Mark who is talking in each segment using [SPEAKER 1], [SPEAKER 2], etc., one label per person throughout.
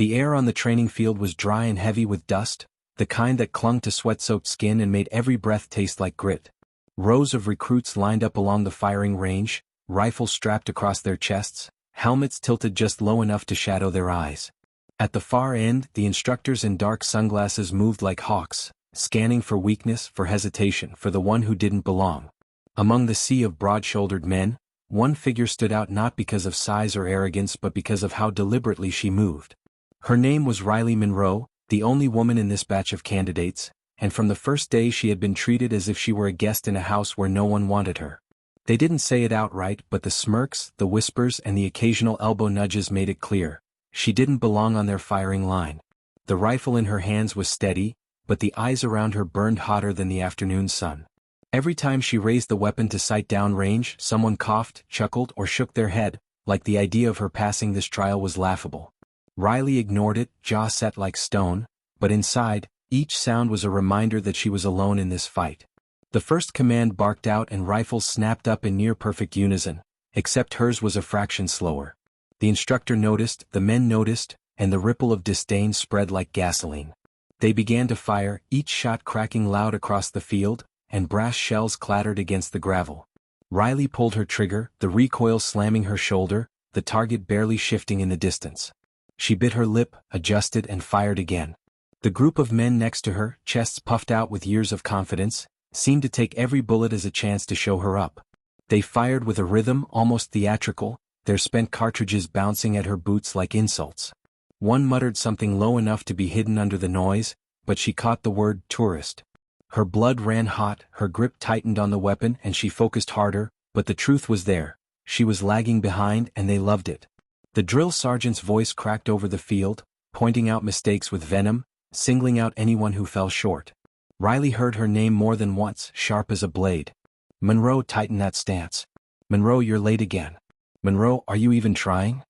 [SPEAKER 1] The air on the training field was dry and heavy with dust, the kind that clung to sweat-soaked skin and made every breath taste like grit. Rows of recruits lined up along the firing range, rifles strapped across their chests, helmets tilted just low enough to shadow their eyes. At the far end, the instructors in dark sunglasses moved like hawks, scanning for weakness, for hesitation, for the one who didn't belong. Among the sea of broad-shouldered men, one figure stood out not because of size or arrogance but because of how deliberately she moved. Her name was Riley Monroe, the only woman in this batch of candidates, and from the first day she had been treated as if she were a guest in a house where no one wanted her. They didn't say it outright, but the smirks, the whispers, and the occasional elbow nudges made it clear. She didn't belong on their firing line. The rifle in her hands was steady, but the eyes around her burned hotter than the afternoon sun. Every time she raised the weapon to sight down range, someone coughed, chuckled, or shook their head, like the idea of her passing this trial was laughable. Riley ignored it, jaw set like stone, but inside, each sound was a reminder that she was alone in this fight. The first command barked out and rifles snapped up in near-perfect unison, except hers was a fraction slower. The instructor noticed, the men noticed, and the ripple of disdain spread like gasoline. They began to fire, each shot cracking loud across the field, and brass shells clattered against the gravel. Riley pulled her trigger, the recoil slamming her shoulder, the target barely shifting in the distance. She bit her lip, adjusted, and fired again. The group of men next to her, chests puffed out with years of confidence, seemed to take every bullet as a chance to show her up. They fired with a rhythm almost theatrical, their spent cartridges bouncing at her boots like insults. One muttered something low enough to be hidden under the noise, but she caught the word tourist. Her blood ran hot, her grip tightened on the weapon and she focused harder, but the truth was there. She was lagging behind and they loved it. The drill sergeant's voice cracked over the field, pointing out mistakes with venom, singling out anyone who fell short. Riley heard her name more than once, sharp as a blade. Monroe, tighten that stance. Monroe, you're late again. Monroe, are you even trying?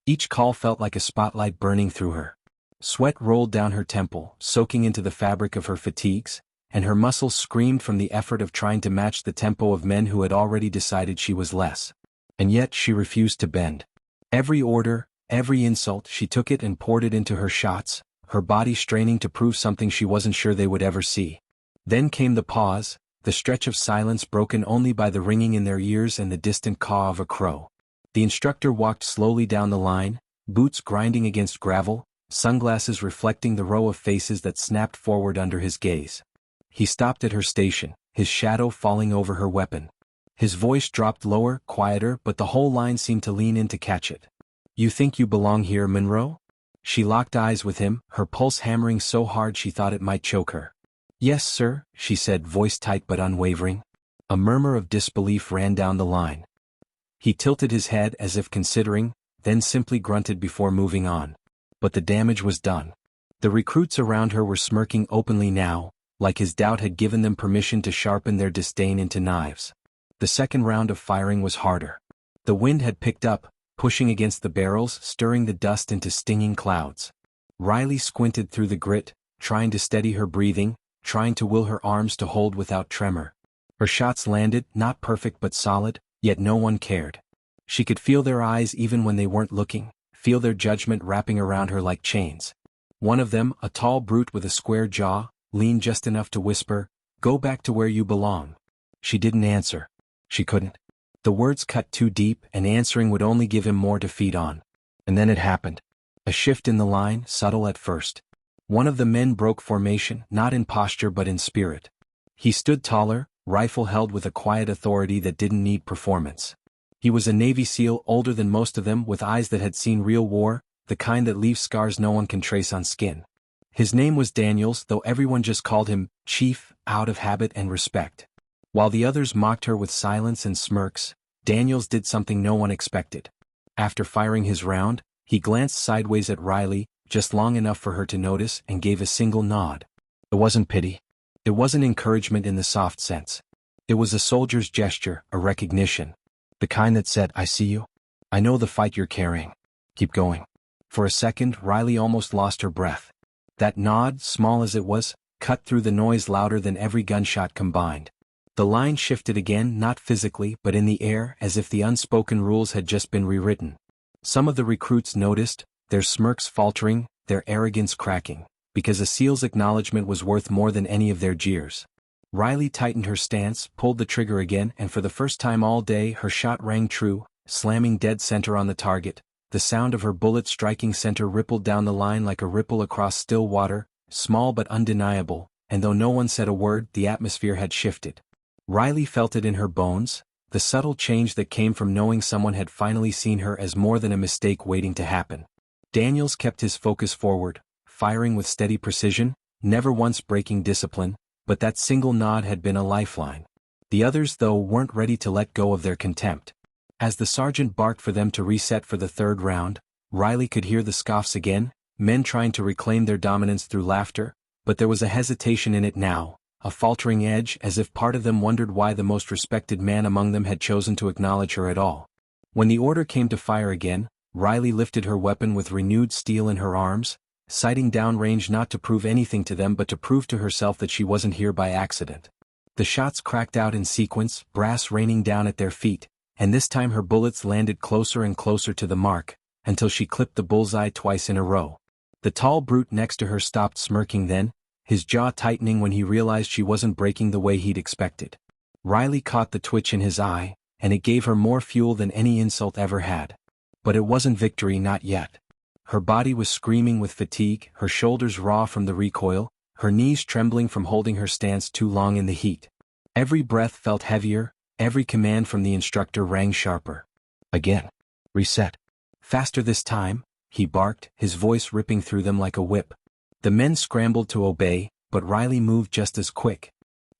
[SPEAKER 1] Each call felt like a spotlight burning through her. Sweat rolled down her temple, soaking into the fabric of her fatigues, and her muscles screamed from the effort of trying to match the tempo of men who had already decided she was less. And yet she refused to bend. Every order, every insult, she took it and poured it into her shots, her body straining to prove something she wasn't sure they would ever see. Then came the pause, the stretch of silence broken only by the ringing in their ears and the distant caw of a crow. The instructor walked slowly down the line, boots grinding against gravel, sunglasses reflecting the row of faces that snapped forward under his gaze. He stopped at her station, his shadow falling over her weapon. His voice dropped lower, quieter, but the whole line seemed to lean in to catch it. You think you belong here, Monroe? She locked eyes with him, her pulse hammering so hard she thought it might choke her. Yes, sir, she said, voice tight but unwavering. A murmur of disbelief ran down the line. He tilted his head as if considering, then simply grunted before moving on. But the damage was done. The recruits around her were smirking openly now, like his doubt had given them permission to sharpen their disdain into knives. The second round of firing was harder. The wind had picked up, pushing against the barrels, stirring the dust into stinging clouds. Riley squinted through the grit, trying to steady her breathing, trying to will her arms to hold without tremor. Her shots landed, not perfect but solid, yet no one cared. She could feel their eyes even when they weren't looking, feel their judgment wrapping around her like chains. One of them, a tall brute with a square jaw, leaned just enough to whisper, "Go back to where you belong." She didn't answer. She couldn't. The words cut too deep, and answering would only give him more to feed on. And then it happened. A shift in the line, subtle at first. One of the men broke formation, not in posture but in spirit. He stood taller, rifle held with a quiet authority that didn't need performance. He was a Navy SEAL, older than most of them, with eyes that had seen real war, the kind that leave scars no one can trace on skin. His name was Daniels, though everyone just called him Chief, out of habit and respect. While the others mocked her with silence and smirks, Daniels did something no one expected. After firing his round, he glanced sideways at Riley, just long enough for her to notice, and gave a single nod. It wasn't pity. It wasn't encouragement in the soft sense. It was a soldier's gesture, a recognition. The kind that said, "I see you. I know the fight you're carrying. Keep going." For a second, Riley almost lost her breath. That nod, small as it was, cut through the noise louder than every gunshot combined. The line shifted again, not physically but in the air, as if the unspoken rules had just been rewritten. Some of the recruits noticed, their smirks faltering, their arrogance cracking, because a SEAL's acknowledgement was worth more than any of their jeers. Riley tightened her stance, pulled the trigger again, and for the first time all day her shot rang true, slamming dead center on the target. The sound of her bullet striking center rippled down the line like a ripple across still water, small but undeniable, and though no one said a word, the atmosphere had shifted. Riley felt it in her bones, the subtle change that came from knowing someone had finally seen her as more than a mistake waiting to happen. Daniels kept his focus forward, firing with steady precision, never once breaking discipline, but that single nod had been a lifeline. The others, though, weren't ready to let go of their contempt. As the sergeant barked for them to reset for the third round, Riley could hear the scoffs again, men trying to reclaim their dominance through laughter, but there was a hesitation in it now, a faltering edge, as if part of them wondered why the most respected man among them had chosen to acknowledge her at all. When the order came to fire again, Riley lifted her weapon with renewed steel in her arms, sighting downrange not to prove anything to them but to prove to herself that she wasn't here by accident. The shots cracked out in sequence, brass raining down at their feet, and this time her bullets landed closer and closer to the mark, until she clipped the bullseye twice in a row. The tall brute next to her stopped smirking then, his jaw tightening when he realized she wasn't breaking the way he'd expected. Riley caught the twitch in his eye, and it gave her more fuel than any insult ever had. But it wasn't victory, not yet. Her body was screaming with fatigue, her shoulders raw from the recoil, her knees trembling from holding her stance too long in the heat. Every breath felt heavier, every command from the instructor rang sharper. Again. Reset. Faster this time, he barked, his voice ripping through them like a whip. The men scrambled to obey, but Riley moved just as quick,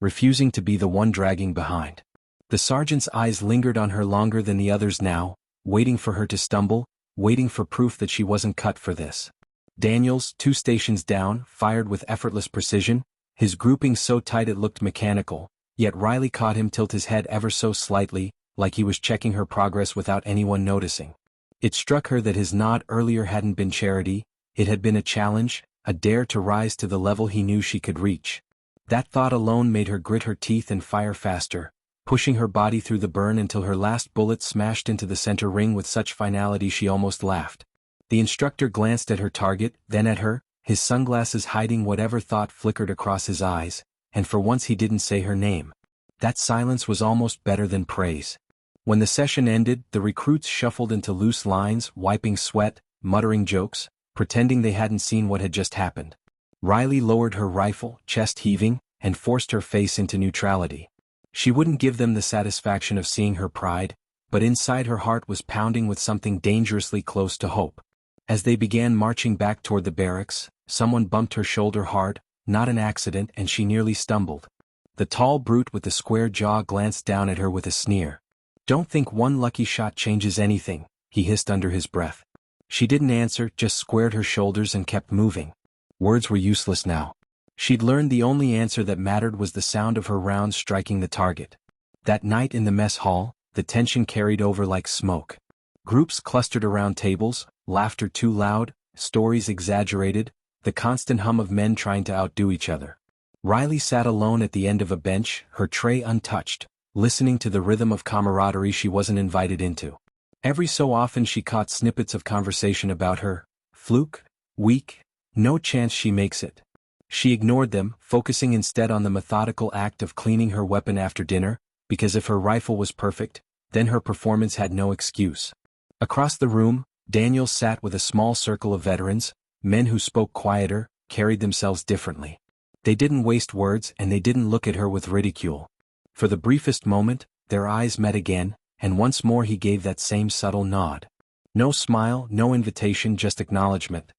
[SPEAKER 1] refusing to be the one dragging behind. The sergeant's eyes lingered on her longer than the others now, waiting for her to stumble, waiting for proof that she wasn't cut for this. Daniels, 2 stations down, fired with effortless precision, his grouping so tight it looked mechanical, yet Riley caught him tilt his head ever so slightly, like he was checking her progress without anyone noticing. It struck her that his nod earlier hadn't been charity, it had been a challenge, a dare to rise to the level he knew she could reach. That thought alone made her grit her teeth and fire faster, pushing her body through the burn until her last bullet smashed into the center ring with such finality she almost laughed. The instructor glanced at her target, then at her, his sunglasses hiding whatever thought flickered across his eyes, and for once he didn't say her name. That silence was almost better than praise. When the session ended, the recruits shuffled into loose lines, wiping sweat, muttering jokes, pretending they hadn't seen what had just happened. Riley lowered her rifle, chest heaving, and forced her face into neutrality. She wouldn't give them the satisfaction of seeing her pride, but inside her heart was pounding with something dangerously close to hope. As they began marching back toward the barracks, someone bumped her shoulder hard, not an accident, and she nearly stumbled. The tall brute with the square jaw glanced down at her with a sneer. "Don't think one lucky shot changes anything," he hissed under his breath. She didn't answer, just squared her shoulders and kept moving. Words were useless now. She'd learned the only answer that mattered was the sound of her rounds striking the target. That night in the mess hall, the tension carried over like smoke. Groups clustered around tables, laughter too loud, stories exaggerated, the constant hum of men trying to outdo each other. Riley sat alone at the end of a bench, her tray untouched, listening to the rhythm of camaraderie she wasn't invited into. Every so often she caught snippets of conversation about her. Fluke? Weak? No chance she makes it. She ignored them, focusing instead on the methodical act of cleaning her weapon after dinner, because if her rifle was perfect, then her performance had no excuse. Across the room, Daniel sat with a small circle of veterans, men who spoke quieter, carried themselves differently. They didn't waste words and they didn't look at her with ridicule. For the briefest moment, their eyes met again, and once more he gave that same subtle nod. No smile, no invitation, just acknowledgement.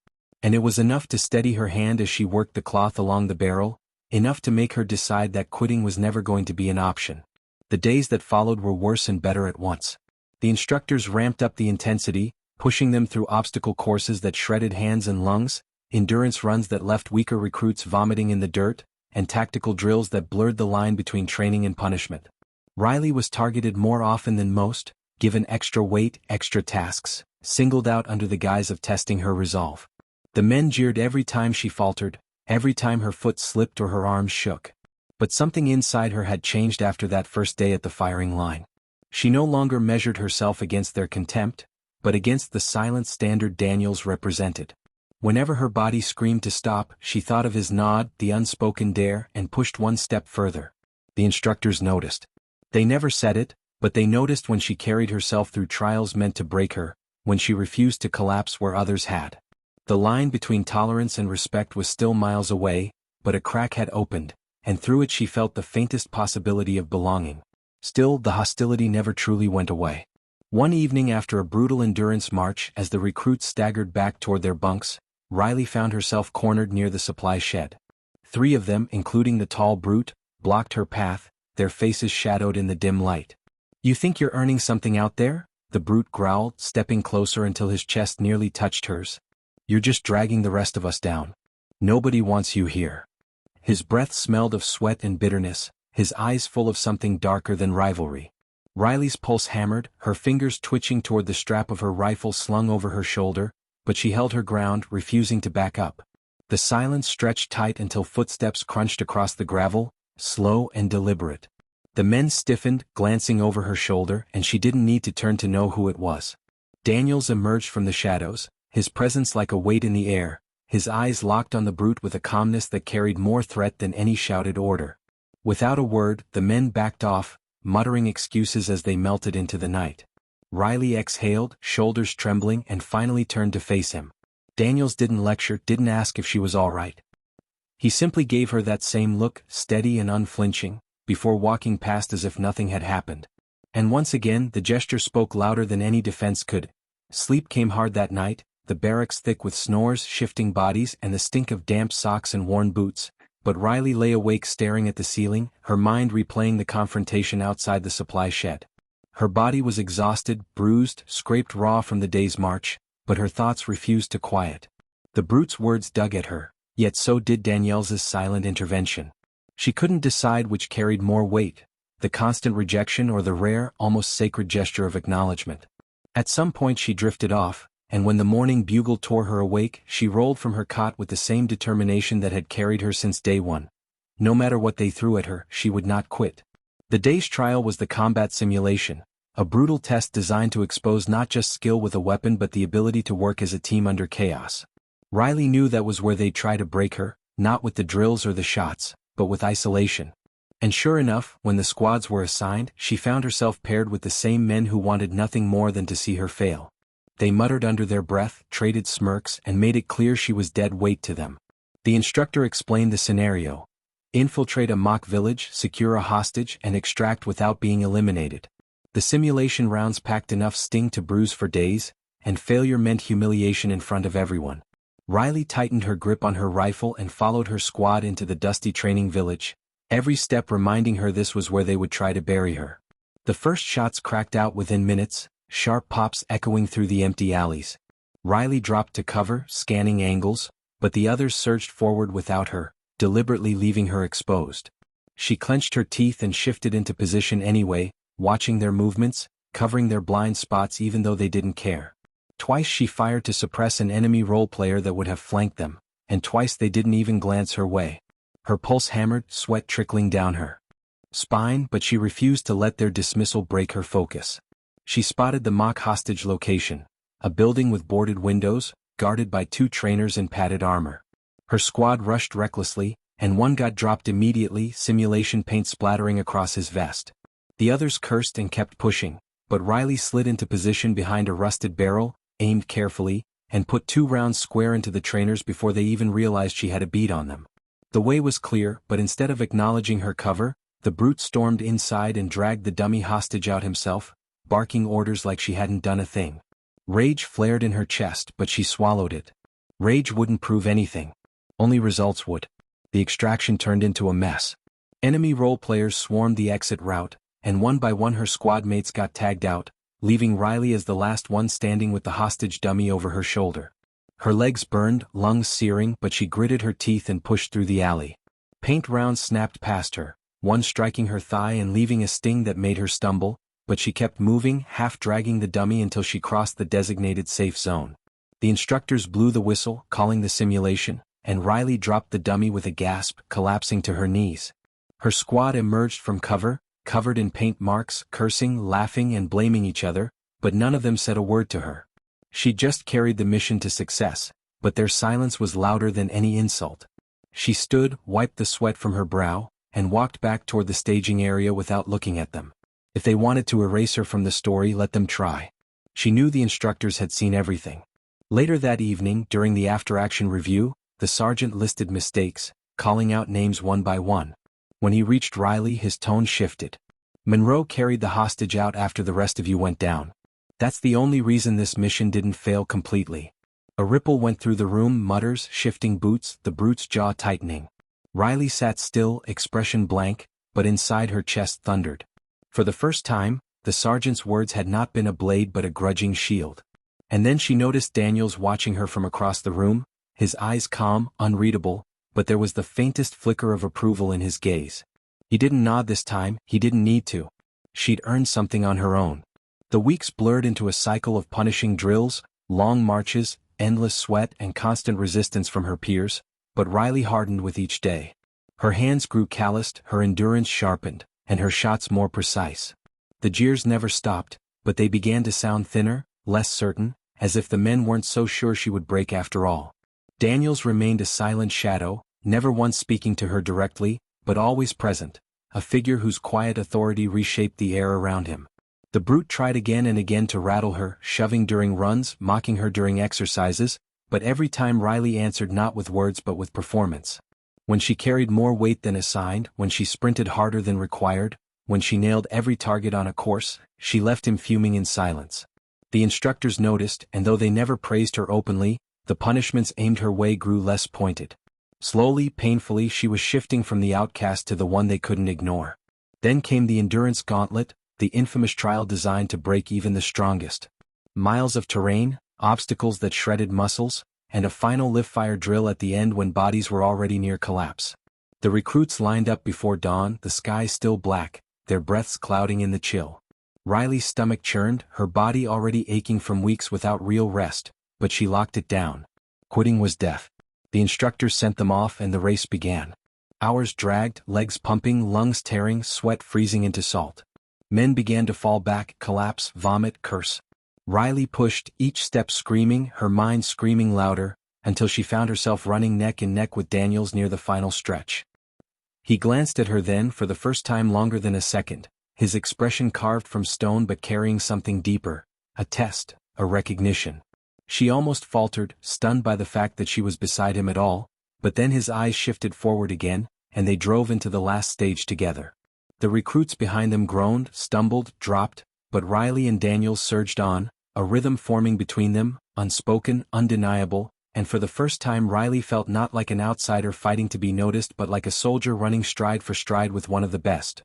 [SPEAKER 1] And it was enough to steady her hand as she worked the cloth along the barrel, enough to make her decide that quitting was never going to be an option. The days that followed were worse and better at once. The instructors ramped up the intensity, pushing them through obstacle courses that shredded hands and lungs, endurance runs that left weaker recruits vomiting in the dirt, and tactical drills that blurred the line between training and punishment. Riley was targeted more often than most, given extra weight, extra tasks, singled out under the guise of testing her resolve. The men jeered every time she faltered, every time her foot slipped or her arms shook. But something inside her had changed after that first day at the firing line. She no longer measured herself against their contempt, but against the silent standard Daniels represented. Whenever her body screamed to stop, she thought of his nod, the unspoken dare, and pushed one step further. The instructors noticed. They never said it, but they noticed when she carried herself through trials meant to break her, when she refused to collapse where others had. The line between tolerance and respect was still miles away, but a crack had opened, and through it she felt the faintest possibility of belonging. Still, the hostility never truly went away. One evening after a brutal endurance march, as the recruits staggered back toward their bunks, Riley found herself cornered near the supply shed. 3 of them, including the tall brute, blocked her path, their faces shadowed in the dim light. "You think you're earning something out there?" the brute growled, stepping closer until his chest nearly touched hers. "You're just dragging the rest of us down. Nobody wants you here." His breath smelled of sweat and bitterness, his eyes full of something darker than rivalry. Riley's pulse hammered, her fingers twitching toward the strap of her rifle slung over her shoulder, but she held her ground, refusing to back up. The silence stretched tight until footsteps crunched across the gravel, slow and deliberate. The men stiffened, glancing over her shoulder, and she didn't need to turn to know who it was. Daniels emerged from the shadows, his presence like a weight in the air, his eyes locked on the brute with a calmness that carried more threat than any shouted order. Without a word, the men backed off, muttering excuses as they melted into the night. Riley exhaled, shoulders trembling, and finally turned to face him. Daniels didn't lecture, didn't ask if she was all right. He simply gave her that same look, steady and unflinching, before walking past as if nothing had happened. And once again, the gesture spoke louder than any defense could. Sleep came hard that night, the barracks thick with snores, shifting bodies, and the stink of damp socks and worn boots, but Riley lay awake staring at the ceiling, her mind replaying the confrontation outside the supply shed. Her body was exhausted, bruised, scraped raw from the day's march, but her thoughts refused to quiet. The brute's words dug at her, yet so did Danielle's silent intervention. She couldn't decide which carried more weight, the constant rejection or the rare, almost sacred gesture of acknowledgement. At some point she drifted off, and when the morning bugle tore her awake, she rolled from her cot with the same determination that had carried her since day one. No matter what they threw at her, she would not quit. The day's trial was the combat simulation, a brutal test designed to expose not just skill with a weapon but the ability to work as a team under chaos. Riley knew that was where they'd try to break her, not with the drills or the shots, but with isolation. And sure enough, when the squads were assigned, she found herself paired with the same men who wanted nothing more than to see her fail. They muttered under their breath, traded smirks, and made it clear she was dead weight to them. The instructor explained the scenario. Infiltrate a mock village, secure a hostage, and extract without being eliminated. The simulation rounds packed enough sting to bruise for days, and failure meant humiliation in front of everyone. Riley tightened her grip on her rifle and followed her squad into the dusty training village, every step reminding her this was where they would try to bury her. The first shots cracked out within minutes, sharp pops echoing through the empty alleys. Riley dropped to cover, scanning angles, but the others surged forward without her, deliberately leaving her exposed. She clenched her teeth and shifted into position anyway, watching their movements, covering their blind spots even though they didn't care. Twice she fired to suppress an enemy role player that would have flanked them, and twice they didn't even glance her way. Her pulse hammered, sweat trickling down her spine, but she refused to let their dismissal break her focus. She spotted the mock hostage location, a building with boarded windows, guarded by 2 trainers in padded armor. Her squad rushed recklessly, and one got dropped immediately, simulation paint splattering across his vest. The others cursed and kept pushing, but Riley slid into position behind a rusted barrel, aimed carefully, and put 2 rounds square into the trainers before they even realized she had a bead on them. The way was clear, but instead of acknowledging her cover, the brute stormed inside and dragged the dummy hostage out himself, barking orders like she hadn't done a thing. Rage flared in her chest, but she swallowed it. Rage wouldn't prove anything. Only results would. The extraction turned into a mess. Enemy role players swarmed the exit route, and one by one her squad mates got tagged out, leaving Riley as the last one standing with the hostage dummy over her shoulder. Her legs burned, lungs searing, but she gritted her teeth and pushed through the alley. Paint rounds snapped past her, one striking her thigh and leaving a sting that made her stumble, but she kept moving, half dragging the dummy until she crossed the designated safe zone. The instructors blew the whistle, calling the simulation, and Riley dropped the dummy with a gasp, collapsing to her knees. Her squad emerged from cover, covered in paint marks, cursing, laughing, and blaming each other, but none of them said a word to her. She just carried the mission to success, but their silence was louder than any insult. She stood, wiped the sweat from her brow, and walked back toward the staging area without looking at them. If they wanted to erase her from the story, let them try. She knew the instructors had seen everything. Later that evening, during the after-action review, the sergeant listed mistakes, calling out names one by one. When he reached Riley, his tone shifted. "Monroe carried the hostage out after the rest of you went down. That's the only reason this mission didn't fail completely." A ripple went through the room, mutters, shifting boots, the brute's jaw tightening. Riley sat still, expression blank, but inside her chest thundered. For the first time, the sergeant's words had not been a blade but a grudging shield. And then she noticed Daniels watching her from across the room, his eyes calm, unreadable, but there was the faintest flicker of approval in his gaze. He didn't nod this time, he didn't need to. She'd earned something on her own. The weeks blurred into a cycle of punishing drills, long marches, endless sweat and constant resistance from her peers, but Riley hardened with each day. Her hands grew calloused, her endurance sharpened, and her shots more precise. The jeers never stopped, but they began to sound thinner, less certain, as if the men weren't so sure she would break after all. Daniels remained a silent shadow, never once speaking to her directly, but always present, a figure whose quiet authority reshaped the air around him. The brute tried again and again to rattle her, shoving during runs, mocking her during exercises, but every time Riley answered not with words but with performance. When she carried more weight than assigned, when she sprinted harder than required, when she nailed every target on a course, she left him fuming in silence. The instructors noticed, and though they never praised her openly, the punishments aimed her way grew less pointed. Slowly, painfully, she was shifting from the outcast to the one they couldn't ignore. Then came the endurance gauntlet, the infamous trial designed to break even the strongest. Miles of terrain, obstacles that shredded muscles, and a final live-fire drill at the end when bodies were already near collapse. The recruits lined up before dawn, the sky still black, their breaths clouding in the chill. Riley's stomach churned, her body already aching from weeks without real rest, but she locked it down. Quitting was death. The instructors sent them off and the race began. Hours dragged, legs pumping, lungs tearing, sweat freezing into salt. Men began to fall back, collapse, vomit, curse. Riley pushed, each step screaming, her mind screaming louder, until she found herself running neck and neck with Daniels near the final stretch. He glanced at her then for the first time longer than a second, his expression carved from stone but carrying something deeper, a test, a recognition. She almost faltered, stunned by the fact that she was beside him at all, but then his eyes shifted forward again, and they drove into the last stage together. The recruits behind them groaned, stumbled, dropped, but Riley and Daniels surged on, a rhythm forming between them, unspoken, undeniable, and for the first time Riley felt not like an outsider fighting to be noticed but like a soldier running stride for stride with one of the best.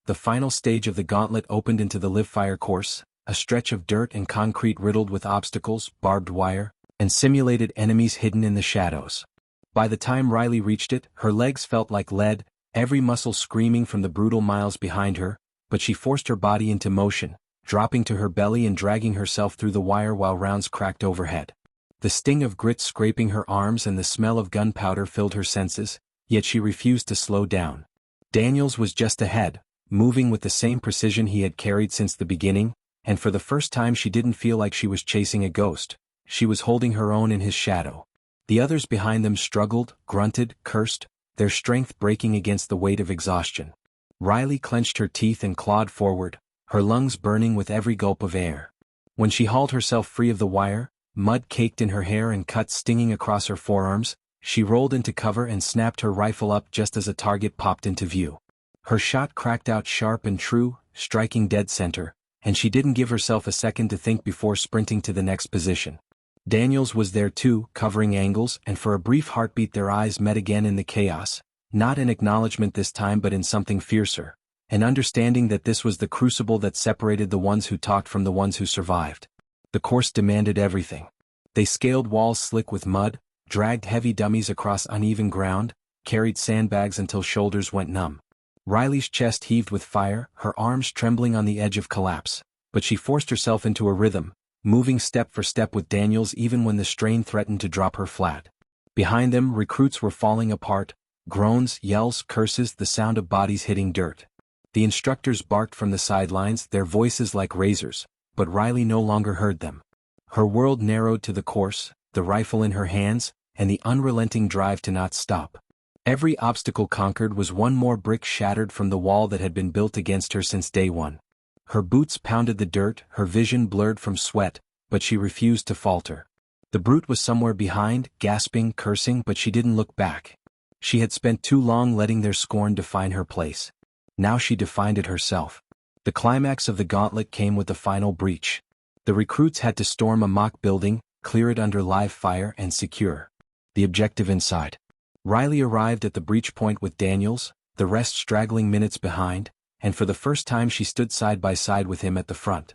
[SPEAKER 1] The final stage of the gauntlet opened into the live-fire course, a stretch of dirt and concrete riddled with obstacles, barbed wire, and simulated enemies hidden in the shadows. By the time Riley reached it, her legs felt like lead, every muscle screaming from the brutal miles behind her, but she forced her body into motion, dropping to her belly and dragging herself through the wire while rounds cracked overhead. The sting of grit scraping her arms and the smell of gunpowder filled her senses, yet she refused to slow down. Daniels was just ahead, moving with the same precision he had carried since the beginning, and for the first time she didn't feel like she was chasing a ghost, she was holding her own in his shadow. The others behind them struggled, grunted, cursed, their strength breaking against the weight of exhaustion. Riley clenched her teeth and clawed forward, her lungs burning with every gulp of air. When she hauled herself free of the wire, mud caked in her hair and cuts stinging across her forearms, she rolled into cover and snapped her rifle up just as a target popped into view. Her shot cracked out sharp and true, striking dead center, and she didn't give herself a second to think before sprinting to the next position. Daniels was there too, covering angles, and for a brief heartbeat their eyes met again in the chaos, not in acknowledgement this time but in something fiercer, an understanding that this was the crucible that separated the ones who talked from the ones who survived. The course demanded everything. They scaled walls slick with mud, dragged heavy dummies across uneven ground, carried sandbags until shoulders went numb. Riley's chest heaved with fire, her arms trembling on the edge of collapse, but she forced herself into a rhythm, moving step for step with Daniels even when the strain threatened to drop her flat. Behind them, recruits were falling apart, groans, yells, curses, the sound of bodies hitting dirt. The instructors barked from the sidelines, their voices like razors, but Riley no longer heard them. Her world narrowed to the course, the rifle in her hands, and the unrelenting drive to not stop. Every obstacle conquered was one more brick shattered from the wall that had been built against her since day one. Her boots pounded the dirt, her vision blurred from sweat, but she refused to falter. The brute was somewhere behind, gasping, cursing, but she didn't look back. She had spent too long letting their scorn define her place. Now she defined it herself. The climax of the gauntlet came with the final breach. The recruits had to storm a mock building, clear it under live fire, and secure the objective inside. Riley arrived at the breach point with Daniels, the rest straggling minutes behind, and for the first time she stood side by side with him at the front.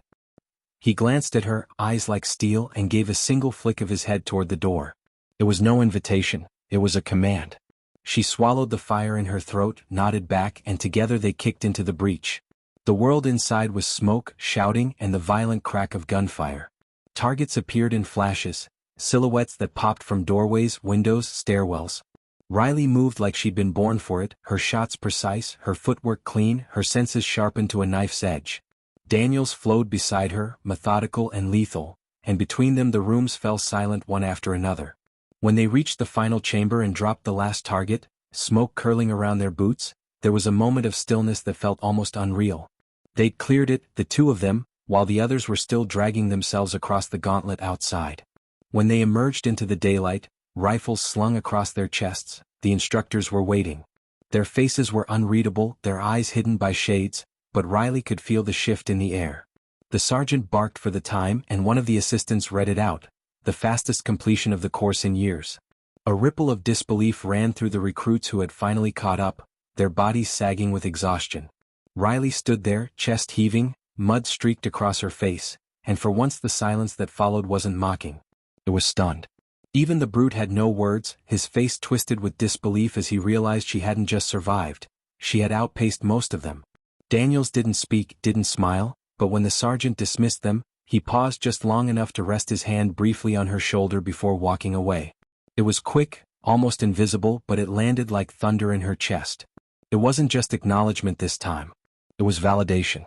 [SPEAKER 1] He glanced at her, eyes like steel, and gave a single flick of his head toward the door. It was no invitation, it was a command. She swallowed the fire in her throat, nodded back, and together they kicked into the breach. The world inside was smoke, shouting, and the violent crack of gunfire. Targets appeared in flashes, silhouettes that popped from doorways, windows, stairwells. Riley moved like she'd been born for it, her shots precise, her footwork clean, her senses sharpened to a knife's edge. Daniels flowed beside her, methodical and lethal, and between them the rooms fell silent one after another. When they reached the final chamber and dropped the last target, smoke curling around their boots, there was a moment of stillness that felt almost unreal. They'd cleared it, the two of them, while the others were still dragging themselves across the gauntlet outside. When they emerged into the daylight, rifles slung across their chests, the instructors were waiting. Their faces were unreadable, their eyes hidden by shades, but Riley could feel the shift in the air. The sergeant barked for the time and one of the assistants read it out, the fastest completion of the course in years. A ripple of disbelief ran through the recruits who had finally caught up, their bodies sagging with exhaustion. Riley stood there, chest heaving, mud streaked across her face, and for once the silence that followed wasn't mocking. It was stunned. Even the brute had no words, his face twisted with disbelief as he realized she hadn't just survived, she had outpaced most of them. Daniels didn't speak, didn't smile, but when the sergeant dismissed them, he paused just long enough to rest his hand briefly on her shoulder before walking away. It was quick, almost invisible, but it landed like thunder in her chest. It wasn't just acknowledgement this time. It was validation.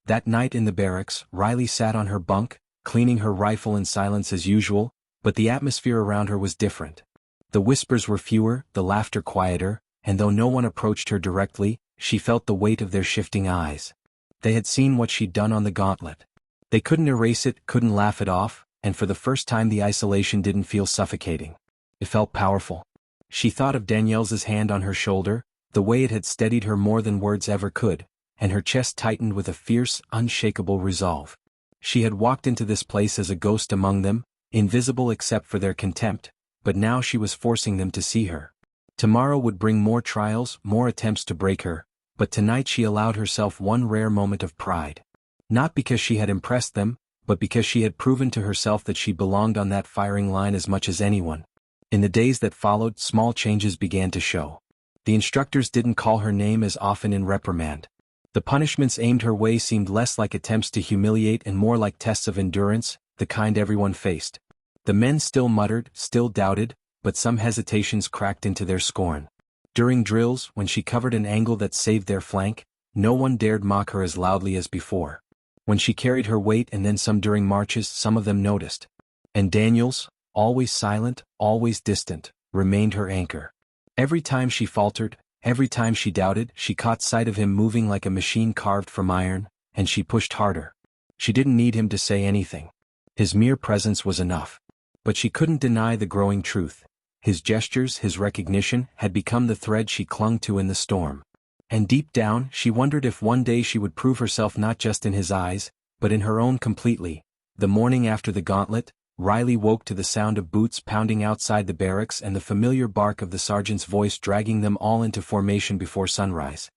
[SPEAKER 1] That night in the barracks, Riley sat on her bunk, cleaning her rifle in silence as usual, but the atmosphere around her was different. The whispers were fewer, the laughter quieter, and though no one approached her directly, she felt the weight of their shifting eyes. They had seen what she'd done on the gauntlet. They couldn't erase it, couldn't laugh it off, and for the first time the isolation didn't feel suffocating. It felt powerful. She thought of Danielle's hand on her shoulder, the way it had steadied her more than words ever could, and her chest tightened with a fierce, unshakable resolve. She had walked into this place as a ghost among them, invisible except for their contempt, but now she was forcing them to see her. Tomorrow would bring more trials, more attempts to break her, but tonight she allowed herself one rare moment of pride. Not because she had impressed them, but because she had proven to herself that she belonged on that firing line as much as anyone. In the days that followed, small changes began to show. The instructors didn't call her name as often in reprimand. The punishments aimed her way seemed less like attempts to humiliate and more like tests of endurance, the kind everyone faced. The men still muttered, still doubted, but some hesitations cracked into their scorn. During drills, when she covered an angle that saved their flank, no one dared mock her as loudly as before. When she carried her weight and then some during marches, some of them noticed. And Daniels, always silent, always distant, remained her anchor. Every time she faltered, every time she doubted, she caught sight of him moving like a machine carved from iron, and she pushed harder. She didn't need him to say anything. His mere presence was enough. But she couldn't deny the growing truth. His gestures, his recognition, had become the thread she clung to in the storm. And deep down, she wondered if one day she would prove herself not just in his eyes, but in her own completely. The morning after the gauntlet, Riley woke to the sound of boots pounding outside the barracks and the familiar bark of the sergeant's voice dragging them all into formation before sunrise.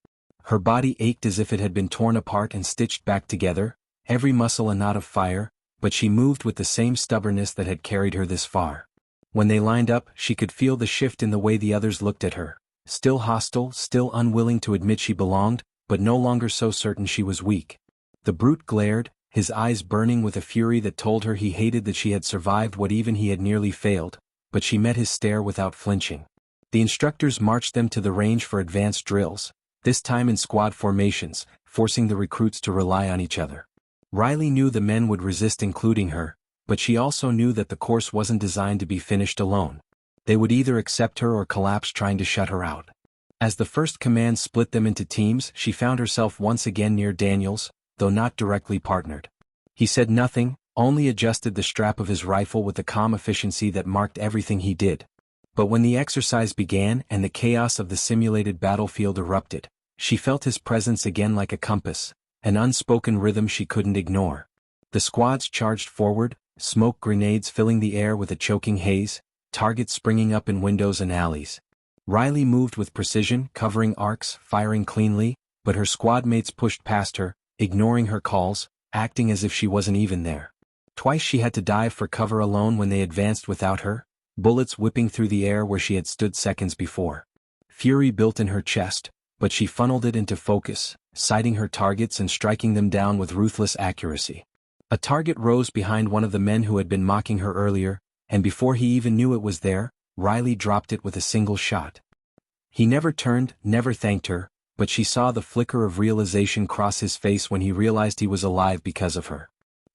[SPEAKER 1] Her body ached as if it had been torn apart and stitched back together, every muscle a knot of fire, but she moved with the same stubbornness that had carried her this far. When they lined up, she could feel the shift in the way the others looked at her. Still hostile, still unwilling to admit she belonged, but no longer so certain she was weak. The brute glared, his eyes burning with a fury that told her he hated that she had survived what even he had nearly failed, but she met his stare without flinching. The instructors marched them to the range for advanced drills, this time in squad formations, forcing the recruits to rely on each other. Riley knew the men would resist including her, but she also knew that the course wasn't designed to be finished alone. They would either accept her or collapse trying to shut her out. As the first command split them into teams, she found herself once again near Daniels, though not directly partnered. He said nothing, only adjusted the strap of his rifle with the calm efficiency that marked everything he did. But when the exercise began and the chaos of the simulated battlefield erupted, she felt his presence again like a compass, an unspoken rhythm she couldn't ignore. The squads charged forward, smoke grenades filling the air with a choking haze, targets springing up in windows and alleys. Riley moved with precision, covering arcs, firing cleanly, but her squad mates pushed past her, ignoring her calls, acting as if she wasn't even there. Twice she had to dive for cover alone when they advanced without her, bullets whipping through the air where she had stood seconds before. Fury built in her chest, but she funneled it into focus, sighting her targets and striking them down with ruthless accuracy. A target rose behind one of the men who had been mocking her earlier, and before he even knew it was there, Riley dropped it with a single shot. He never turned, never thanked her, but she saw the flicker of realization cross his face when he realized he was alive because of her.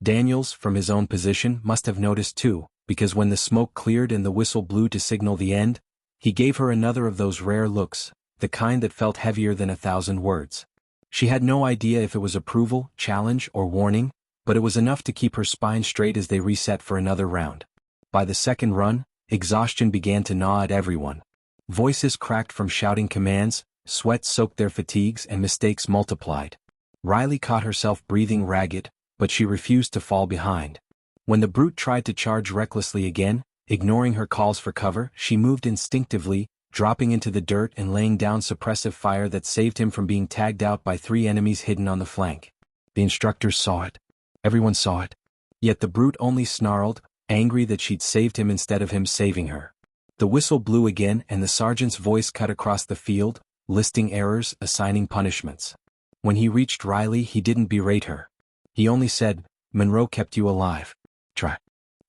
[SPEAKER 1] Daniels, from his own position, must have noticed too, because when the smoke cleared and the whistle blew to signal the end, he gave her another of those rare looks, the kind that felt heavier than 1,000 words. She had no idea if it was approval, challenge, or warning, but it was enough to keep her spine straight as they reset for another round. By the second run, exhaustion began to gnaw at everyone. Voices cracked from shouting commands, sweat soaked their fatigues and mistakes multiplied. Riley caught herself breathing ragged, but she refused to fall behind. When the brute tried to charge recklessly again, ignoring her calls for cover, she moved instinctively, dropping into the dirt and laying down suppressive fire that saved him from being tagged out by 3 enemies hidden on the flank. The instructors saw it. Everyone saw it. Yet the brute only snarled, angry that she'd saved him instead of him saving her. The whistle blew again and the sergeant's voice cut across the field, listing errors, assigning punishments. When he reached Riley, he didn't berate her. He only said, "Monroe kept you alive. Try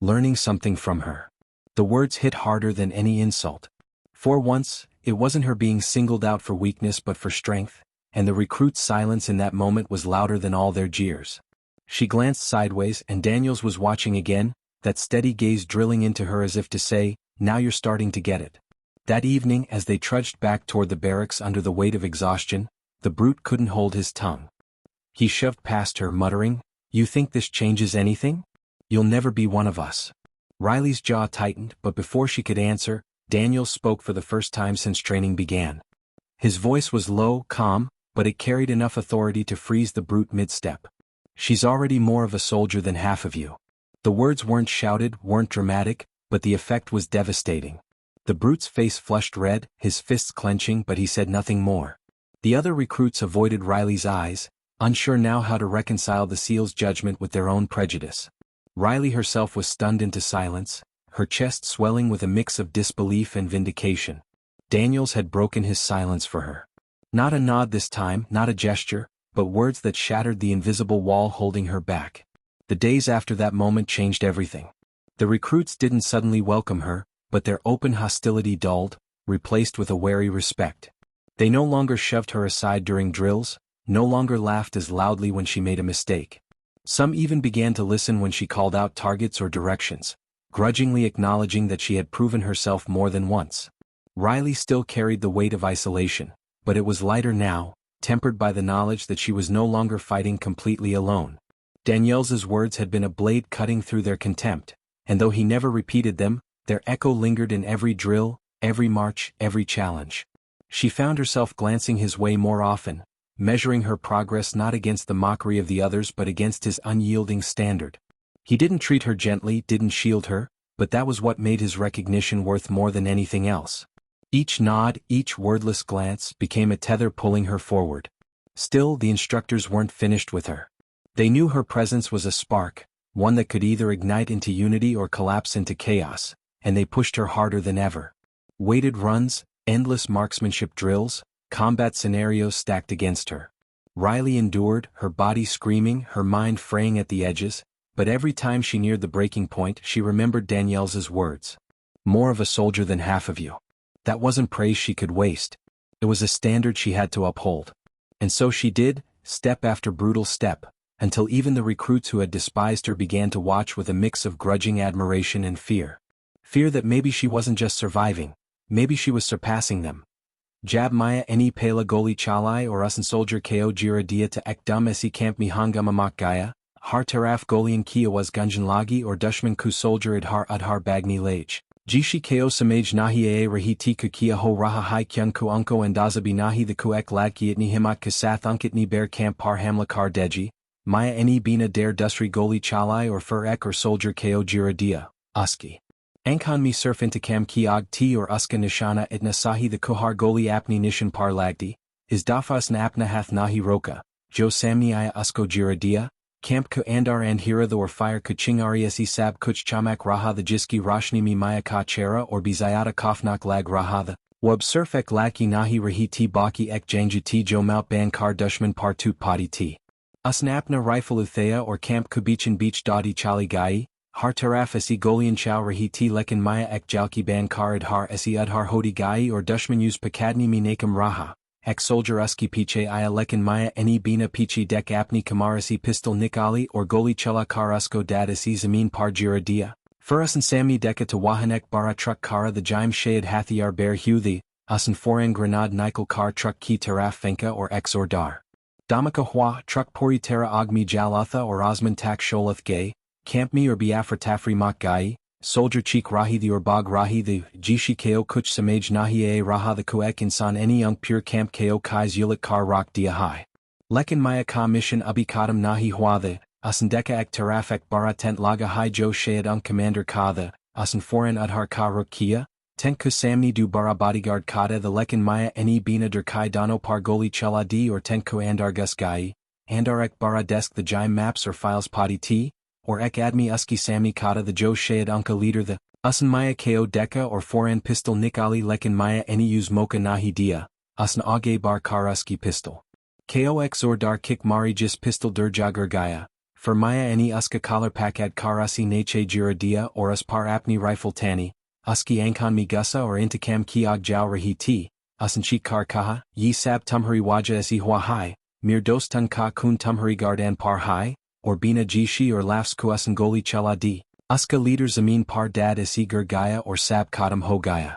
[SPEAKER 1] learning something from her." The words hit harder than any insult. For once, it wasn't her being singled out for weakness but for strength, and the recruit's silence in that moment was louder than all their jeers. She glanced sideways and Daniels was watching again, that steady gaze drilling into her as if to say, "Now you're starting to get it." That evening, as they trudged back toward the barracks under the weight of exhaustion, the brute couldn't hold his tongue. He shoved past her, muttering, "You think this changes anything? You'll never be one of us." Riley's jaw tightened, but before she could answer, Daniels spoke for the first time since training began. His voice was low, calm, but it carried enough authority to freeze the brute mid-step. "She's already more of a soldier than half of you." The words weren't shouted, weren't dramatic, but the effect was devastating. The brute's face flushed red, his fists clenching, but he said nothing more. The other recruits avoided Riley's eyes, unsure now how to reconcile the SEAL's judgment with their own prejudice. Riley herself was stunned into silence, her chest swelling with a mix of disbelief and vindication. Daniels had broken his silence for her. Not a nod this time, not a gesture, but words that shattered the invisible wall holding her back. The days after that moment changed everything. The recruits didn't suddenly welcome her, but their open hostility dulled, replaced with a wary respect. They no longer shoved her aside during drills, no longer laughed as loudly when she made a mistake. Some even began to listen when she called out targets or directions, grudgingly acknowledging that she had proven herself more than once. Riley still carried the weight of isolation, but it was lighter now, tempered by the knowledge that she was no longer fighting completely alone. Daniels's words had been a blade cutting through their contempt, and though he never repeated them, their echo lingered in every drill, every march, every challenge. She found herself glancing his way more often, measuring her progress not against the mockery of the others but against his unyielding standard. He didn't treat her gently, didn't shield her, but that was what made his recognition worth more than anything else. Each nod, each wordless glance became a tether pulling her forward. Still, the instructors weren't finished with her. They knew her presence was a spark, one that could either ignite into unity or collapse into chaos, and they pushed her harder than ever. Weighted runs, endless marksmanship drills, combat scenarios stacked against her. Riley endured, her body screaming, her mind fraying at the edges, but every time she neared the breaking point she remembered Daniels's words. "More of a soldier than half of you." That wasn't praise she could waste. It was a standard she had to uphold. And so she did, step after brutal step, until even the recruits who had despised her began to watch with a mix of grudging admiration and fear. Fear that maybe she wasn't just surviving, maybe she was surpassing them. Jab Maya any pala goli chalai or usan soldier ko jira dia to ek dum esi camp mi hangamamak gaya, har taraf golian kia was gunjan lagi or dushman ku soldier adhar bagni lage. Jishi ko samaj nahi a rahiti ku kia ho raha hai kyun ku unko andazabi nahi the ku ek ladki itni himat kasath unkitni bear camp par hamla kar deji, Maya any bina dare dusri goli chalai or fur ek or soldier ko jira dia, uski. Ankhan mi surf into kam ki og ti or uska nishana itna sahi the kuhar goli apni nishan par lagdi, is dafas na apna hath nahi roka, jo samni aya usko jira dia, camp ku andar and hira the or fire ku chingari esi sab kuch chamak raha the jiski rashni mi maya ka chera or bizayata kafnak lag raha the, wab surf ek laki nahi rahi ti baki ek jangja ti jo maut ban kar dushman par tu padi ti. Usnapna rifle uthea or camp kubichin beach dadi chali gai, har taraf esi golian chow rahi ti lekin maya ek jalki ban kar adhar esi adhar hodi gai or dushman use pakadni mi nakam raha, ek soldier uski piche aya lekin maya any bina pichi dek apni kamarasi pistol nikali or goli chela kar usko dad esi zamin par jira dia, furasan samni deka to wahanek bara truck kara the jaim shayad hathiyar bear huthi, usan foran grenade nikal kar truck ki taraf fenka or ex or dar. Damaka hua truck pori tera agmi jalatha or osman tak sholath gay, camp me or biafra tafri mak gai, soldier cheek rahi the or bog rahi the, jishi ko kuch samaj nahi a raha the kuek insan any young pure camp ko kais yulik kar rak dia hai. Lekin maya ka mission abikadam nahi hua the, usan deka ek taraf ek bara tent laga hai jo shayad commander ka the, usan foran adhar ka rukia, tent kusamni du bara bodyguard kada the lekin maya any bina der kai dano par goli chela di or tent ku andar gus gai, andar ek bara desk the jaim maps or files padi ti, or ek admi uski samni kata the jo shayad unka leader the, usan maya ko deka or foran pistol nikali lekin maya any use mocha nahi dia, usan age bar kar uski pistol. Ko ek or dar kik mari jis pistol der jagar gaya, for maya any uska collar pakad karasi neche jira dia or us par apni rifle tani, uski ankhan mi gusa or intakam ki og jau rahi ti, usan chik kar kaha, yi sab tumhari waja esi hua hai, mir dostun ka kun tumhari gardan par hai, or bina jishi or lafs kuasan goli chela di, uska leader zamin par dad esi gur gaya or sab kadam ho gaya.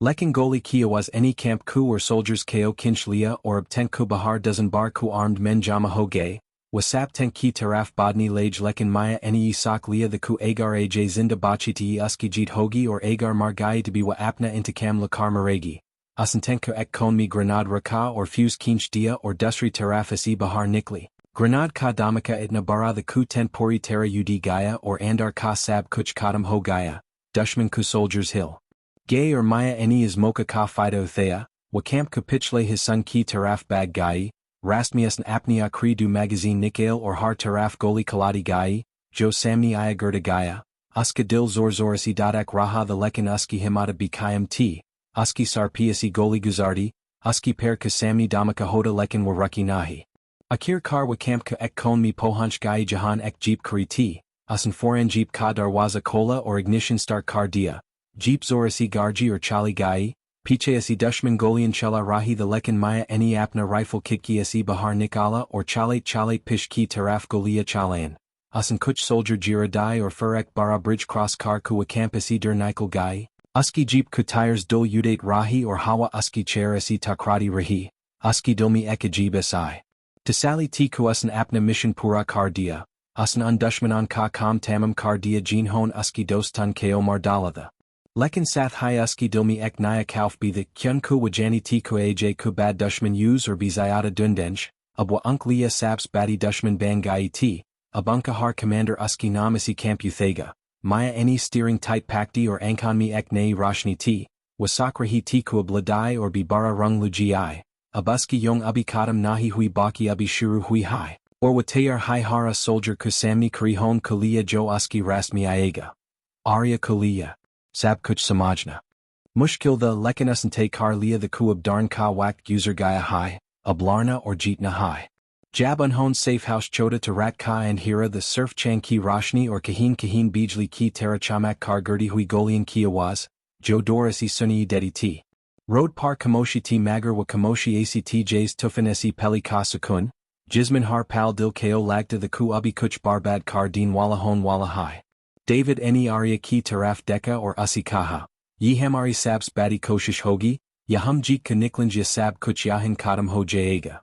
[SPEAKER 1] Lekin goli kia was any camp ku or soldiers ko kinch lia or obten ku bahar dozen bar ku armed men jama ho gay, wasap ten ki taraf bodni lage lekin maya any isak lia the ku agar aj zinda bachi ti uski jit hogi or agar margai to be wa apna intakam lakar maregi, usan tenku ek kon mi grenade raka or fuse kinch dia or dusri taraf esi bahar nikli. Grenade ka damaka itna bara the ku ten pori tera ud gaya or andar ka sab kuch kadam ho gaya, dushman ku soldiers hill. Gay or maya any is mocha ka fido thea, wakamp ku pichle his son ki taraf bag gai, rastmias an apnia kri du magazine nikale or har taraf goli kaladi gai, jo samni aya gerda gaya, uska dil zorzorasi dadak raha the lekin uski himata bikayam ti, uski sarpiasi goli guzardi, uski per kasamni damaka hoda lekin waruki nahi. Akir kar wakamp ka ek kon mi pohanch gai jahan ek jeep kari ti, usan foran jeep ka darwaza kola or ignition start kar dia, jeep zorasi garji or chali gai, piche asi dushman golian chela rahi the lekin maya any apna rifle kiki asi bahar nikala or chale pish ki taraf golia chalayan, usan kuch soldier jira dai or furek bara bridge cross kar ku wakamp asi der nikal gai, uski jeep ku tires dul udate rahi or hawa uski chair asi takrati rahi, uski dulmi ek ajib asi. Tasali ti kuasan apna mission pura kar dia, usan undushmanan ka kam tamam kar dia jinhon uski dostun ko mardalatha. Lekin sath hai uski dilmi ek naya kauf be the kyun ku wajani ti ku aj ku bad dushman use or bizayata dundenj, abwa unkliya saps badi dushman bangai ti, abunka har commander uski namasi camp uthega, maya any steering tight pakdi or ankanmi ek nei rashni ti, wasakrahi ti ku abladai or bibara rung lugi. Abuski yong abikadam nahi hui baki abishuru hui hai, or watayar hai hara soldier kusamni karihon kuliya jo uski rasmi iega. Arya kuliya. Sab kuch samajna. Mushkil the lekanusan te kar liya the ku abdarn ka wak user gaya hai, ablarna or jitna hai. Jab unhon safe house chota to rat ka and hira the surf chan ki rashni or kahin bijli ki tera chamak kar gurdi hui golian ki awaz, jo dorasi suni dedi ti. Road par kamoshi ti magar wa kamoshi act js tufan esi peli ka sukun, Jisman har pal dil ko lagta the ku ubi kuch barbad kar din wala hon wala hai. David eni arya ki taraf deka or usi kaha. Yihamari sabs badi koshish hogi, yahum jeek kaniklanj yasab kuch yahin kadam ho jaega.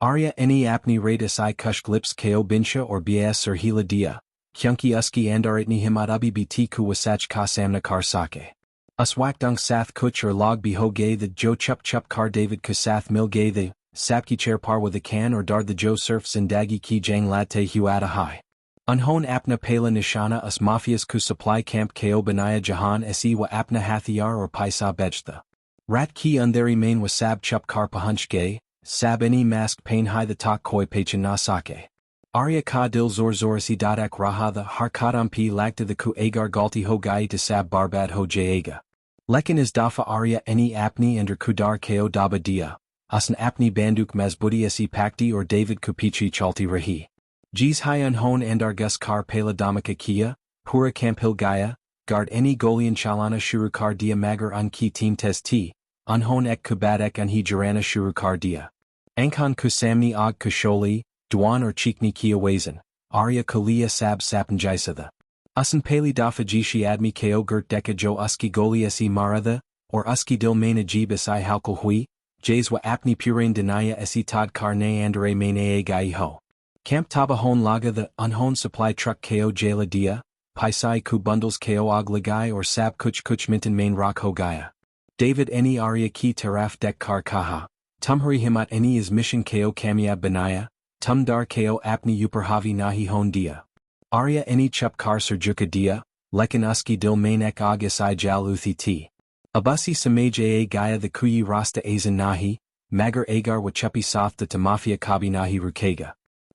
[SPEAKER 1] Arya eni apni rate asai kushk lips ko binsha or bas or hila dia, kyunki uski andaritni himad ubi bt ku wasach ka samna kar sake. Uswakdung sath kuch or log biho gay the jo chup chup kar David kusath mil gay the, sapki chair par with a can or dard the jo surf zindagi ki jang latte huada hai. Unhon apna pela nishana us mafias ku supply camp ko banaya jahan se wa apna hathiyar or paisa bejtha. Rat ki undari main wa sab chup kar pahunch gay, sab any mask pain hai the tak koi pachin na sake. Arya ka dil zor zorasi dadak raha the har kadam pi lagta the ku agar galti ho gai to sab barbad ho jaega. Lekin is dafa arya any apni under kudar ko daba dia, asan apni banduk mazbudi se pakti or David kupichi chalti rahi. Jees hai unhon andar gus kar pela damaka kia, pura kampil gaya, guard any golian chalana shurukar dia magar un ki team tes ti, unhon ek kubadek unhi jarana shurukar dia. Ankhan kusamni og kusholi, Dwan or chikni kia wazan, arya kalia sab sapanjaisatha. Usan pali dafa jishi admi ko gert deka jo uski goli se maratha, or uski dil main ajib asai halkal hui, jays wa apni purain denaya se tad kar ne andare main gai ho. Camp taba hon laga the unhon supply truck ko jala dia, paisai ku bundles ko og lagai or sab kuch minton main rock ho gaya. David eni arya ki taraf dek kar kaha, tumhuri himat eni is mission ko kamiab banaya, tum dar ko apni upperhavi nahi hon dia. Arya eni chup kar surjuka dia, lekin uski dil main ek og isai jal uthi ti. Abusi samaj a gaya the kuyi rasta azan nahi, magar agar wa chupi soft the tamafia kabi nahi rukega.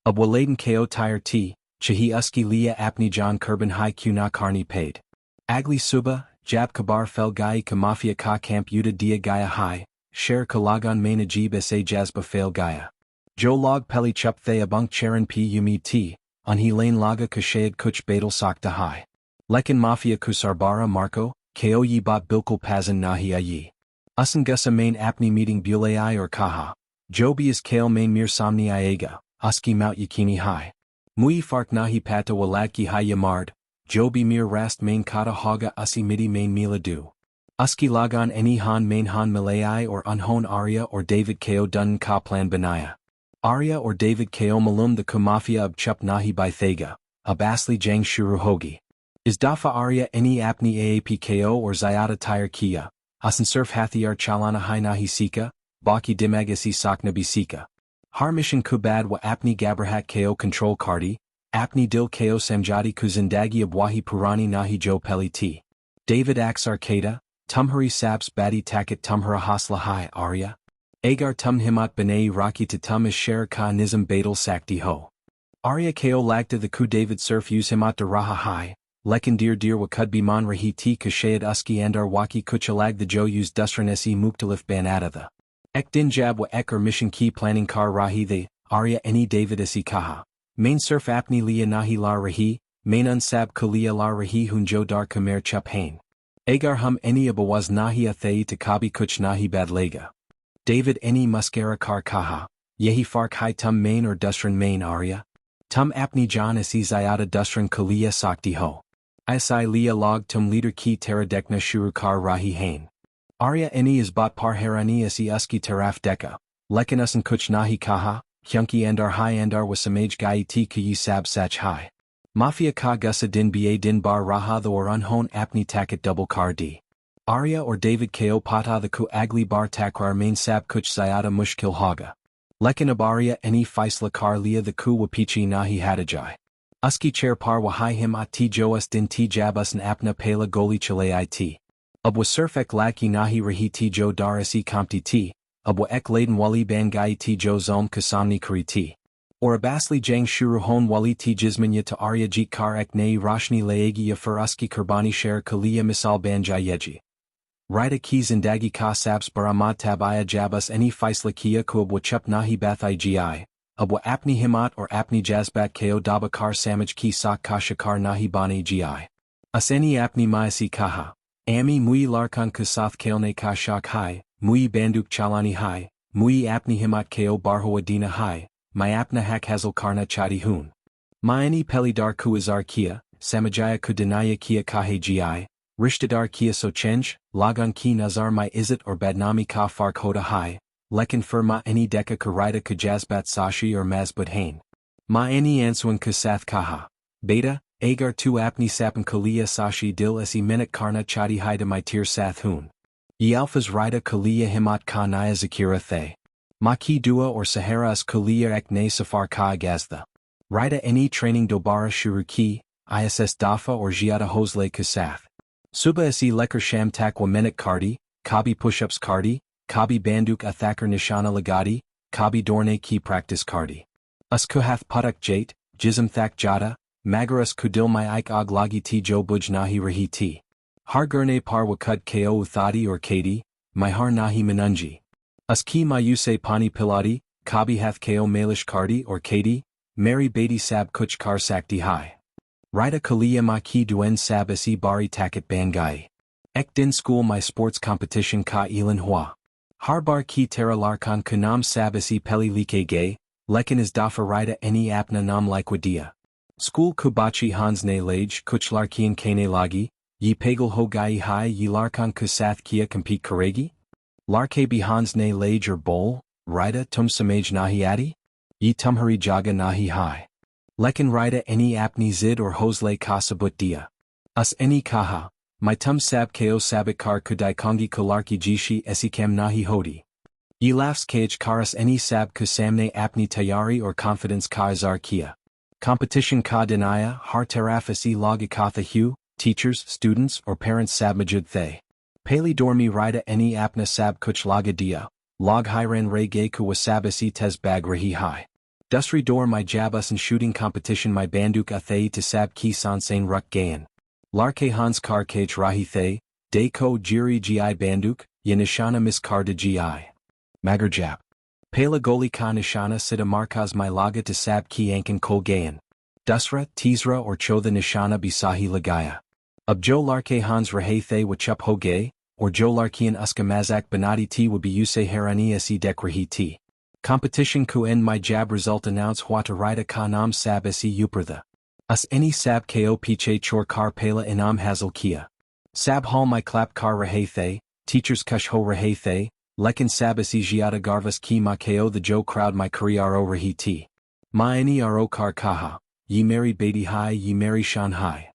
[SPEAKER 1] Abwaladen ko tire ti, chahi uski liya apni John Kurban hai kuna karni paid. Agli suba, jab kabar fel gai ka mafia ka camp yuda dia gaya hai, share kalagan main ajib sa jazba fail gaya. Jo log peli chup the abunk charan p umi ti, unhi lane laga kashayad kuch badal sakta hai. Lekin mafia kusarbara marco, ko yi bot bilkul pazan nahi ayi. Usan gusa main apni meeting bulai or kaha. Jobi is kale main mir samni iega. Uski Mount Yakini High. Mui fark nahi pata waladki hai yamard, jobi mir rast main kata haga usi midi main mila du. Uski lagan any han main han malai or unhon Arya or David ko dun ka plan banaya. Arya or David ko malum the kumafia ab chup nahi by thega, ab asli jang shuru hogi. Is dafa Arya any apni aap ko or zayada tire kia, usan surf hathiyar chalana hai nahi sika, baki dimagasi sakna bisika. Har mission kubad wa apni gabrahat ko control kardi, apni dil ko samjadi kuzindagi abwahi purani nahi jo peli ti. David ax arcada, tumhuri saps badi takat tumhura hasla hai Arya. Agar tum himat banai raki to tum is share ka nizam badal sakti ho. Arya ko lagta the ku David surf use himat de raha hai, lekin dir wa kud biman rahi ti kashayad uski andar waki kuchalag the jo use dusran se muktalif banada. Ek din jab wa ek or mission key planning kar rahi the, Arya any David isi kaha. Main surf apni liya nahi la rahi, main unsab kuliya la rahi hunjo dar kamer chup hain. Agar hum any abawaz nahi athai to kabi kuch nahi bad lega. David any muscara kar kaha, yehi fark hai tum main or dusran main Arya. Tum apni jan isi zayada dusran kuliya sakti ho. Isai liya log tum leader ki teradekna shuru kar rahi hain. Arya any is bot par herani isi uski taraf deka, lekin usan kuch nahi kaha, kyunki andar hai andar wasamaj gai ti kuyi sab sach hai. Mafia ka gusa din ba din bar raha the or unhon apni takat double kar di. Arya or David ko pata the ku agli bar takrar main sab kuch zayada mushkil haga. Lekin ab Arya any faisla kar liya the ku wapichi nahi hadajai. Uski chair par wahai him at ti joas din ti jabusan apna pela goli chile it. Abwa surf ek laki nahi rahi ti jo darasi kampti ti, abwa ek laden wali bangai ti jo zom kasamni kari ti. Or abasli jang shuru hon wali ti jizmanya to Arya jeet kar ek nei rashni laegi ya furaski kurbani share kaliya misal banjai yeji. Rida ki zindagi ka saps baramad tabaya jabus any faisla kia ku abwa chup nahi bathai gi, abwa apni himat or apni jazbat ko daba kar samaj ki sak ka shakar nahi bani gi. Aseni apni maasi kaha. Ami mui larkan kusath kailne ka shak hai, mui banduk chalani hai, mui apni himat ko barho adina hai, my apna hak hazel karna chadi hoon. Maani pelidar kuazar kia, samajaya kudinaya kia kahe gi, rishtadar kia so chenj, lagan ki nazar my izit or badnami ka far koda hai, lekin fur ma any deka karida kajazbat sashi or mazbud hain. Ma any answan kasath kaha. Beta, agar tu apni sapan kalia sashi dil esi minute karna chadi haida my tir sath hoon. Ye alphas rida kalia himat ka naya zakira thay. Ma ki dua or sahara as kalia ek ne safar ka agazda. Rida any training dobara shuruki, ISS dafa or jiada hosle kasath. Suba esi lekar sham takwa minute kardi, kabi push-ups kardi, kabi banduk athakar nishana lagadi, kabi dorne ki practice kardi. Us kuhath putak jate, jism thak jada, magaras kudil my ike og lagi ti jo buj nahi rahi ti. Har gurne par wakud ko uthadi or kadi, my har nahi manunji. Us ki ma yuse pani pilati, kabi hath ko malish kardi or kadi, mary beti sab kuch kar sakti hai. Rida kalia ma ki duen sab esi bari takat bangai. Ek din school my sports competition ka ilan hua. Har bar ki tera larkan kunam sab esi peli like gay, lekin is dafa rida any apna nam likwadia. School kubachi hans ne lage kuch larkian kane lagi, yi pagel ho gai hai yi larkan kusath kia compete karegi? Larke bi hans ne lage or bowl, rida tum samaj nahi adi? Yi tumhari jaga nahi hai. Lekin rida any apni zid or hosle kasabut dia. Us any kaha, my tum sab ko sabik kar kudai kongi kolarki jishi esikam nahi hodi. Ye laughs kage karas any sab kusamne apni tayari or confidence ka azar kia. Competition ka dinaya har taraf esi logikatha hu, teachers, students or parents sab majud thay. Pali dormi rida any apna sab kuch laga dia, log hiran re ge ku wasab esi tez bag rahi hai. Dusri dor my jabus and shooting competition my banduk athay to sab ki sansain ruk gayan. Larke hans kar kage rahi thay, de ko jiri gi banduk, yanishana mis kar de gi. Magar jab. Pala goli ka nishana sida markaz my laga to sab ki ankan kol gayan. Dusra, Tizra or cho the nishana bisahi lagaya. Ab jo larke hans rahathe wachup ho gay, or jo larkian uska mazak banati ti would be use harani esi dekrahi ti. Competition ku en my jab result announce huata rida ka nam sab esi upertha. Us any sab ko piche chor kar pala inam hazel kia. Sab hall my clap kar rahathe, teachers kush ho rahathe, lekin sab esi giata garvas ki ma ko the jo crowd my kuriaro rahiti. Ma any aro kar kaha, ye mary beti hai ye mary shan hai.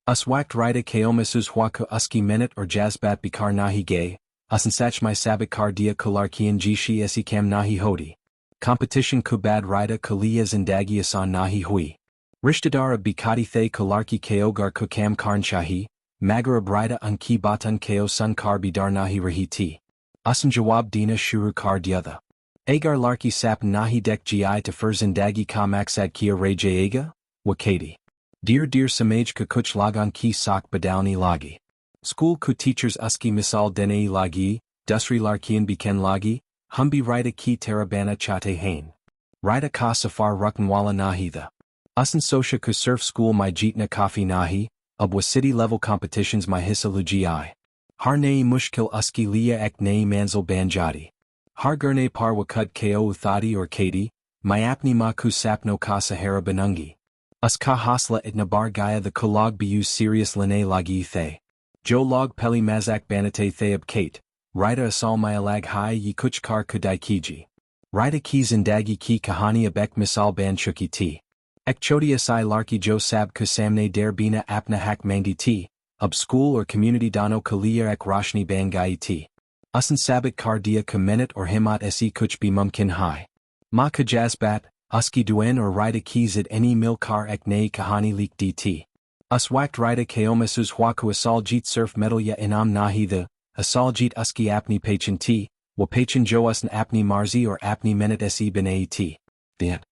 [SPEAKER 1] Us whacked rida kaomasus huaku uski minute or jazbat bikar nahi gay, us sach my sabik kar dia kolarkian jishi esi kam nahi hodi. Competition kubad rida kalia zindagi asan nahi hui. Rishtadara bikati thay kolarki kaogar kukam karn shahi, magarab rida unki batan kao sun kar bidar nahi rahiti. Usan jawab dina shuru kar diatha. Agar larki sap nahi dek gi to fur zindagi ka maksad kia re jaega? Wakati. Dear samaj ka kuch lagan ki sak badalni lagi. School ku teachers uski misal dene lagi, dusri larkian biken lagi, humbi rida ki terabana chate hain. Rida ka safar rukanwala nahi the. Usan sosha ku surf school my jitna kafi nahi, abwa city level competitions my hissa lugi. Har nei mushkil uski liya ek nei manzil banjadi. Har gurne par wakud ko uthadi or kadi, my apni ma ku sapno ka sahara banungi. Us ka hasla it nabar gaya the kolog biu serious lene lagi thay. Jo log peli mazak banate thayab kate, rida asal my alag hai yi kuch kar kudai kiji. Rida ki zindagi ki kahani abek misal ban chuki ti. Ek chodi asai larki jo sab kusamne der bina apna hak mangi ti, ab school or community dano kalia ek roshni bangai ti. Usan sabik kar dia kamenet or himat esi kuch bi mumkin hai. Ma kajazbat, uski duen or rida keys at any mil kar ek nei kahani leak dt. Us whacked rida kaomasus huaku asal jeet surf metal ya inam nahi the, asal jeet uski apni pachin ti, wa pachin jo usan apni marzi or apni menet esi benai ti. The end.